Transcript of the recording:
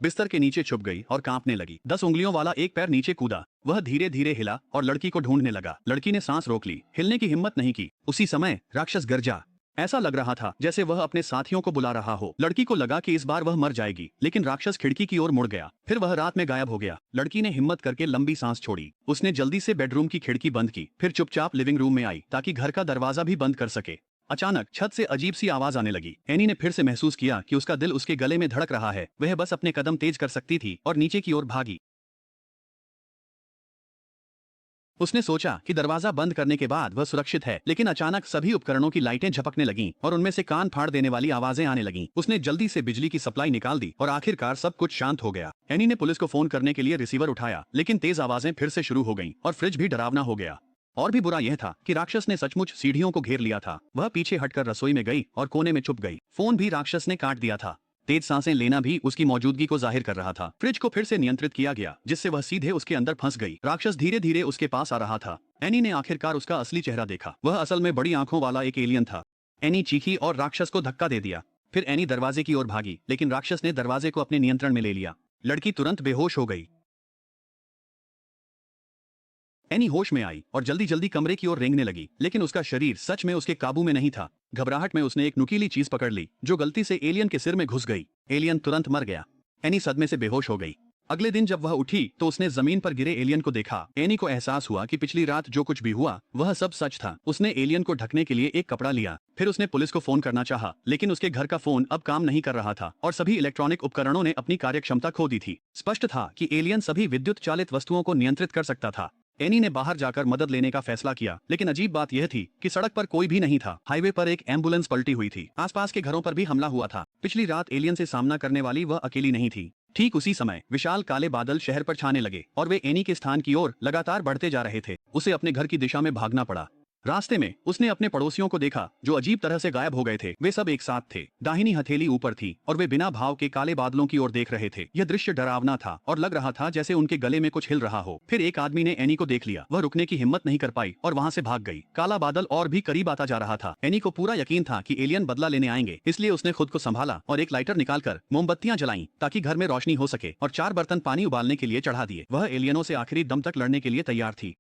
बिस्तर के नीचे छुप गई और कांपने लगी। 10 उंगलियों वाला एक पैर नीचे कूदा। वह धीरे धीरे हिला और लड़की को ढूंढने लगा। लड़की ने सांस रोक ली, हिलने की हिम्मत नहीं की। उसी समय राक्षस गरजा। ऐसा लग रहा था जैसे वह अपने साथियों को बुला रहा हो। लड़की को लगा कि इस बार वह मर जाएगी, लेकिन राक्षस खिड़की की ओर मुड़ गया। फिर वह रात में गायब हो गया। लड़की ने हिम्मत करके लंबी सांस छोड़ी। उसने जल्दी से बेडरूम की खिड़की बंद की, फिर चुपचाप लिविंग रूम में आई ताकि घर का दरवाजा भी बंद कर सके। अचानक छत से अजीब सी आवाज आने लगी। एनी ने फिर से महसूस किया कि उसका दिल उसके गले में धड़क रहा है। वह बस अपने कदम तेज कर सकती थी और नीचे की ओर भागी। उसने सोचा कि दरवाजा बंद करने के बाद वह सुरक्षित है, लेकिन अचानक सभी उपकरणों की लाइटें झपकने लगीं और उनमें से कान फाड़ देने वाली आवाजें आने लगीं। उसने जल्दी से बिजली की सप्लाई निकाल दी और आखिरकार सब कुछ शांत हो गया। एनी ने पुलिस को फोन करने के लिए रिसीवर उठाया, लेकिन तेज आवाजें फिर से शुरू हो गईं और फ्रिज भी डरावना हो गया। और भी बुरा यह था कि राक्षस ने सचमुच सीढ़ियों को घेर लिया था। वह पीछे हटकर रसोई में गई और कोने में छुप गई। फोन भी राक्षस ने काट दिया था। तेज सांसें लेना भी उसकी मौजूदगी को जाहिर कर रहा था। फ्रिज को फिर से नियंत्रित किया गया, जिससे वह सीधे उसके अंदर फंस गई। राक्षस धीरे धीरे उसके पास आ रहा था। एनी ने आखिरकार उसका असली चेहरा देखा। वह असल में बड़ी आंखों वाला एक एलियन था। एनी चीखी और राक्षस को धक्का दे दिया। फिर एनी दरवाजे की ओर भागी, लेकिन राक्षस ने दरवाजे को अपने नियंत्रण में ले लिया। लड़की तुरंत बेहोश हो गई। एनी होश में आई और जल्दी जल्दी कमरे की ओर रेंगने लगी, लेकिन उसका शरीर सच में उसके काबू में नहीं था। घबराहट में उसने एक नुकीली चीज पकड़ ली, जो गलती से एलियन के सिर में घुस गई। एलियन तुरंत मर गया। एनी सदमे से बेहोश हो गई। अगले दिन जब वह उठी तो उसने जमीन पर गिरे एलियन को देखा। एनी को एहसास हुआ कि पिछली रात जो कुछ भी हुआ वह सब सच था। उसने एलियन को ढकने के लिए एक कपड़ा लिया। फिर उसने पुलिस को फोन करना चाहा, लेकिन उसके घर का फोन अब काम नहीं कर रहा था और सभी इलेक्ट्रॉनिक उपकरणों ने अपनी कार्यक्षमता खो दी थी। स्पष्ट था कि एलियन सभी विद्युत चालित वस्तुओं को नियंत्रित कर सकता था। एनी ने बाहर जाकर मदद लेने का फैसला किया, लेकिन अजीब बात यह थी कि सड़क पर कोई भी नहीं था। हाईवे पर एक एम्बुलेंस पलटी हुई थी। आसपास के घरों पर भी हमला हुआ था। पिछली रात एलियन से सामना करने वाली वह अकेली नहीं थी। ठीक उसी समय विशाल काले बादल शहर पर छाने लगे और वे एनी के स्थान की ओर लगातार बढ़ते जा रहे थे। उसे अपने घर की दिशा में भागना पड़ा। रास्ते में उसने अपने पड़ोसियों को देखा जो अजीब तरह से गायब हो गए थे। वे सब एक साथ थे। दाहिनी हथेली ऊपर थी और वे बिना भाव के काले बादलों की ओर देख रहे थे। यह दृश्य डरावना था और लग रहा था जैसे उनके गले में कुछ हिल रहा हो। फिर एक आदमी ने एनी को देख लिया। वह रुकने की हिम्मत नहीं कर पाई और वहां से भाग गई। काला बादल और भी करीब आता जा रहा था। एनी को पूरा यकीन था कि एलियन बदला लेने आएंगे, इसलिए उसने खुद को संभाला और एक लाइटर निकालकर मोमबत्तियां जलाईं ताकि घर में रोशनी हो सके और 4 बर्तन पानी उबालने के लिए चढ़ा दिए। वह एलियनों से आखिरी दम तक लड़ने के लिए तैयार थी।